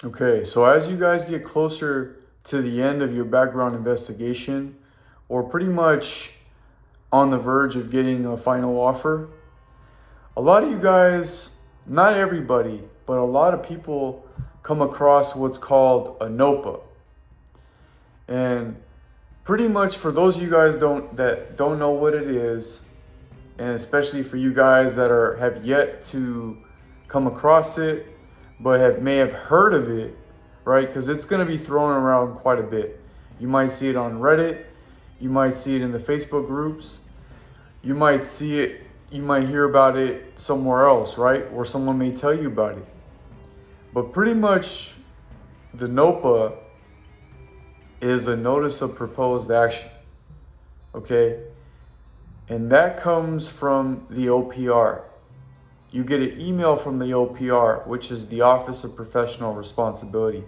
Okay, so as you guys get closer to the end of your background investigation, or pretty much on the verge of getting a final offer, a lot of you guys, not everybody, but a lot of people come across what's called a NOPA. And pretty much for those of you guys that don't know what it is, and especially for you guys that have yet to come across it, but may have heard of it, right? Because it's going to be thrown around quite a bit. You might see it on Reddit, you might see it in the Facebook groups, you might hear about it somewhere else, right? Or someone may tell you about it. But pretty much the NOPA is a notice of proposed action, okay? And that comes from the OPR. You get an email from the OPR, which is the Office of Professional Responsibility,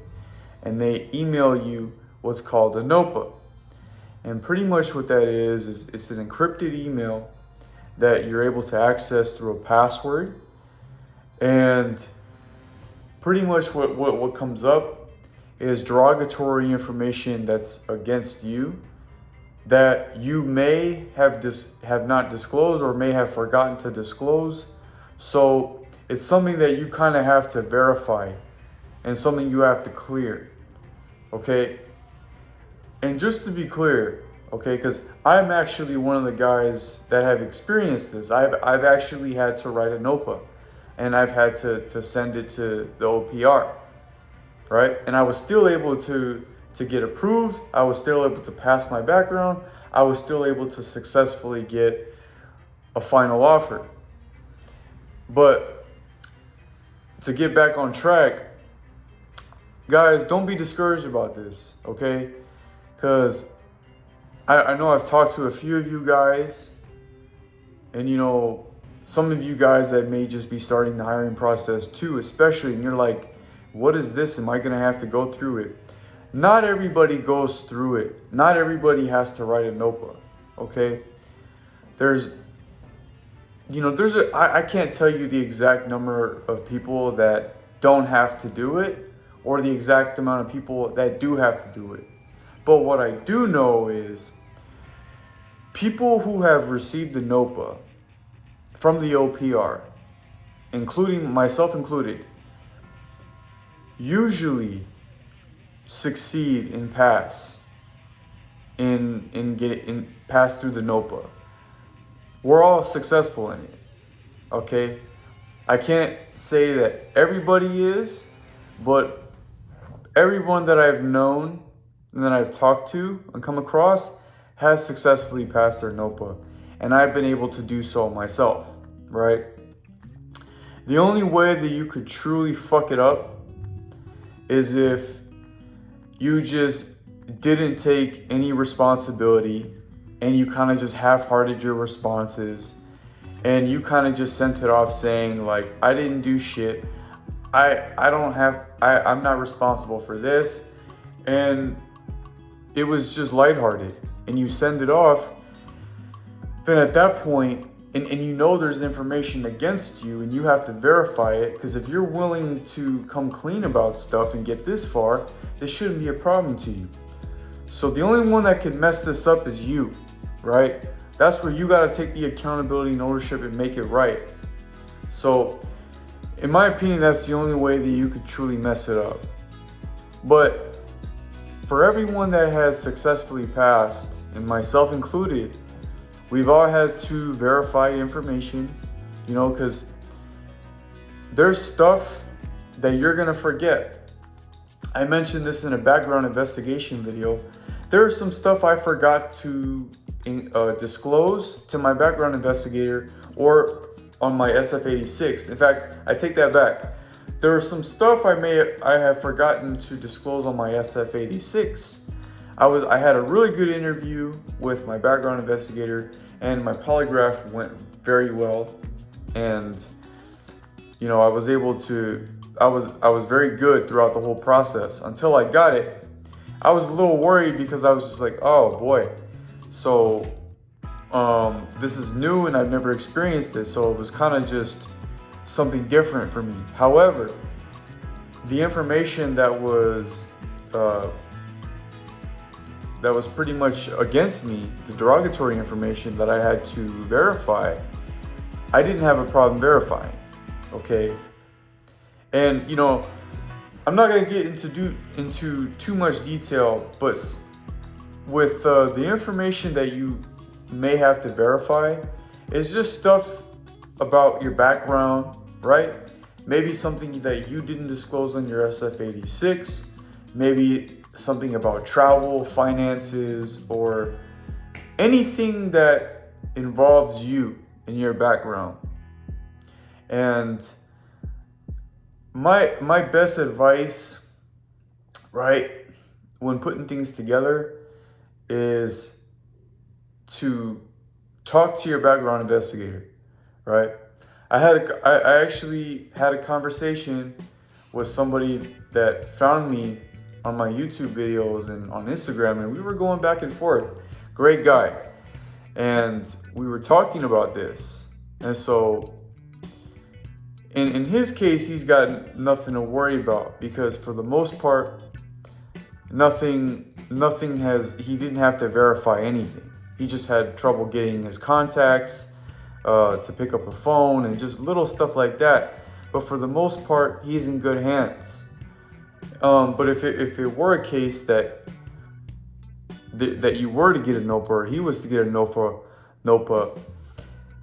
and they email you what's called a NOPA. And pretty much what that is it's an encrypted email that you're able to access through a password. And pretty much what comes up is derogatory information that's against you that you may have not disclosed or may have forgotten to disclose. So it's something that you kind of have to verify and something you have to clear, okay? And just to be clear, okay, because I'm actually one of the guys that have experienced this. I've actually had to write a NOPA, and I've had to send it to the OPR, right? And I was still able to get approved. I was still able to pass my background. I was still able to successfully get a final offer. But to get back on track, guys, don't be discouraged about this, okay? Because I know I've talked to a few of you guys, and some of you guys that may just be starting the hiring process too, especially, and you're like, what is this? Am I gonna have to go through it? Not everybody goes through it. Not everybody has to write a NOPA, okay? I can't tell you the exact number of people that don't have to do it or the exact amount of people that do have to do it. But what I do know is people who have received the NOPA from the OPR, including myself included, usually succeed and pass pass through the NOPA. We're all successful in it, okay? I can't say that everybody is, but everyone that I've known and that I've talked to and come across has successfully passed their NOPA, and I've been able to do so myself, right? The only way that you could truly fuck it up is if you just didn't take any responsibility and you kind of just half-hearted your responses and you kind of just sent it off saying like, I didn't do shit. I'm not responsible for this. And it was just lighthearted and you send it off. Then at that point, and there's information against you and you have to verify it, because if you're willing to come clean about stuff and get this far, this shouldn't be a problem to you. So the only one that can mess this up is you, right? That's where you got to take the accountability and ownership and make it right. So in my opinion, that's the only way that you could truly mess it up. But for everyone that has successfully passed, and myself included, we've all had to verify information, because there's stuff that you're gonna forget. I mentioned this in a background investigation video. There's some stuff I forgot to disclose to my background investigator or on my SF-86. In fact, I take that back. There was some stuff I have forgotten to disclose on my SF-86. I had a really good interview with my background investigator, and my polygraph went very well. And I was very good throughout the whole process until I got it. I was a little worried because I was just like, oh boy, so this is new and I've never experienced this, so it was kind of just something different for me. However, the information that was pretty much against me, the derogatory information that I had to verify, I didn't have a problem verifying, okay? And I'm not gonna get into too much detail, but with the information that you may have to verify, it's just stuff about your background, right? Maybe something that you didn't disclose on your SF-86, maybe something about travel, finances, or anything that involves you and your background. And my best advice, right, when putting things together is to talk to your background investigator, right? I actually had a conversation with somebody that found me on my YouTube videos and on Instagram, and we were going back and forth. Great guy. And we were talking about this. And so in his case, he's got nothing to worry about, because for the most part, he didn't have to verify anything. He just had trouble getting his contacts to pick up a phone and just little stuff like that. But for the most part, he's in good hands. But if it were a case that you were to get a NOPA, or he was to get a NOPA,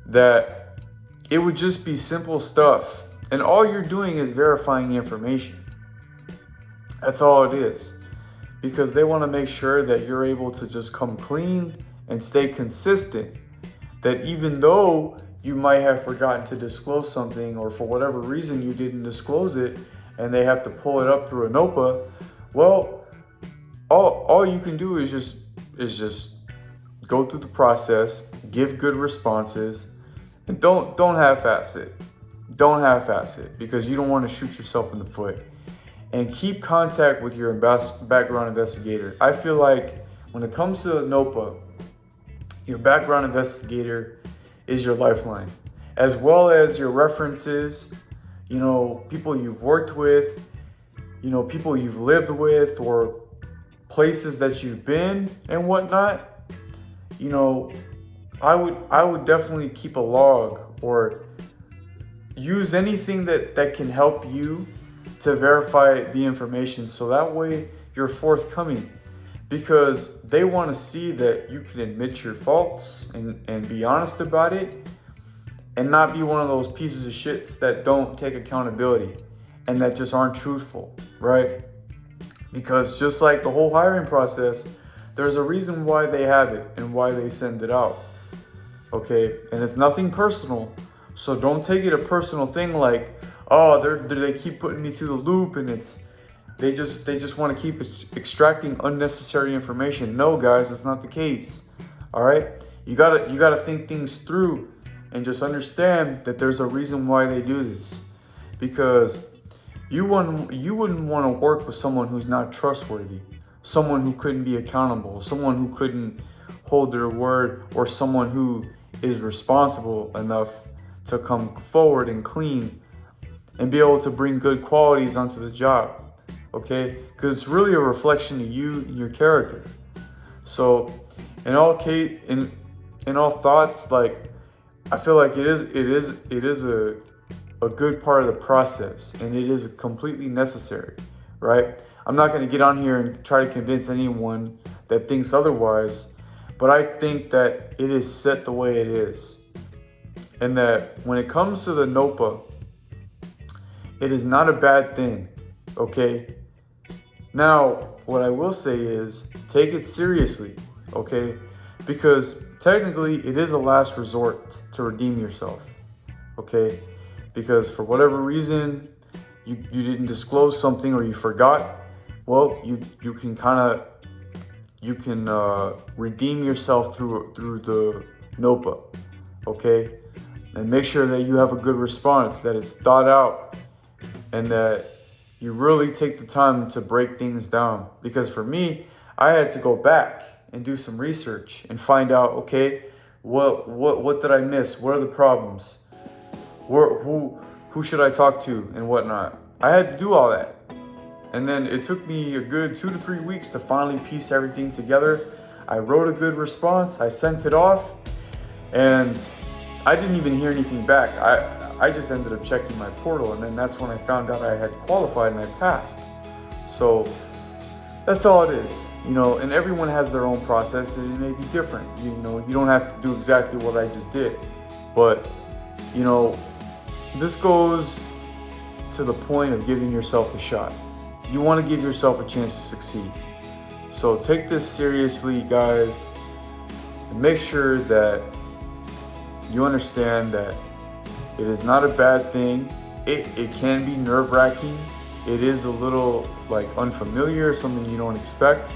that it would just be simple stuff. And all you're doing is verifying information. That's all it is. Because they want to make sure that you're able to just come clean and stay consistent. That even though you might have forgotten to disclose something, or for whatever reason you didn't disclose it, and they have to pull it up through a NOPA, well, all you can do is just go through the process, give good responses, and don't half-ass it. Don't half-ass it, because you don't want to shoot yourself in the foot. And keep contact with your background investigator. I feel like when it comes to NOPA, your background investigator is your lifeline, as well as your references, people you've worked with, people you've lived with, or places that you've been and whatnot. I would definitely keep a log, or use anything that can help you to verify the information, so that way you're forthcoming, because they want to see that you can admit your faults and be honest about it, and not be one of those pieces of shits that don't take accountability and that just aren't truthful, right? Because just like the whole hiring process, there's a reason why they have it and why they send it out, okay? And it's nothing personal, so don't take it a personal thing like, oh, they keep putting me through the loop, and they just want to keep extracting unnecessary information. No, guys, that's not the case. All right, you gotta think things through, and just understand that there's a reason why they do this, because you wouldn't want to work with someone who's not trustworthy, someone who couldn't be accountable, someone who couldn't hold their word, or someone who is responsible enough to come forward and clean and be able to bring good qualities onto the job, okay? Because it's really a reflection of you and your character. So, in all thoughts, like, I feel like it is a good part of the process, and it is completely necessary, right? I'm not going to get on here and try to convince anyone that thinks otherwise, but I think that it is set the way it is, and that when it comes to the NOPA, it is not a bad thing, okay? Now, what I will say is, take it seriously, okay? Because technically, it is a last resort to redeem yourself, okay? Because for whatever reason, you didn't disclose something, or you forgot, well, you can redeem yourself through the NOPA, okay? And make sure that you have a good response, that it's thought out, and that you really take the time to break things down. Because for me, I had to go back and do some research and find out, okay, what did I miss? What are the problems? Who should I talk to and whatnot? I had to do all that. And then it took me a good 2 to 3 weeks to finally piece everything together. I wrote a good response, I sent it off, and I didn't even hear anything back. I just ended up checking my portal, and then that's when I found out I had qualified and I passed. So that's all it is, and everyone has their own process and it may be different. You don't have to do exactly what I just did, but this goes to the point of giving yourself a shot. You want to give yourself a chance to succeed. So take this seriously, guys, and make sure that you understand that it is not a bad thing. It can be nerve-wracking. It is a little unfamiliar, something you don't expect.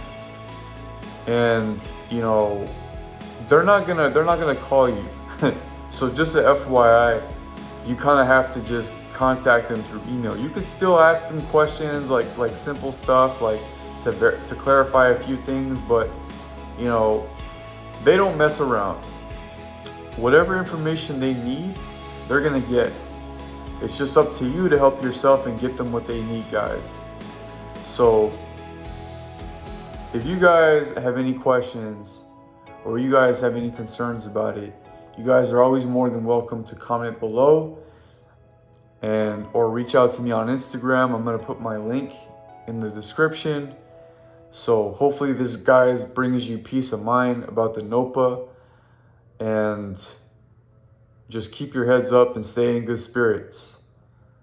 And they're not gonna call you. So just a FYI, you kind of have to just contact them through email. You can still ask them questions like simple stuff to clarify a few things, but they don't mess around. Whatever information they need, they're gonna get. It's just up to you to help yourself and get them what they need, guys. So if you guys have any questions or you guys have any concerns about it, you guys are always more than welcome to comment below or reach out to me on Instagram. I'm gonna put my link in the description. So hopefully this, guys, brings you peace of mind about the NOPA, and just keep your heads up and stay in good spirits.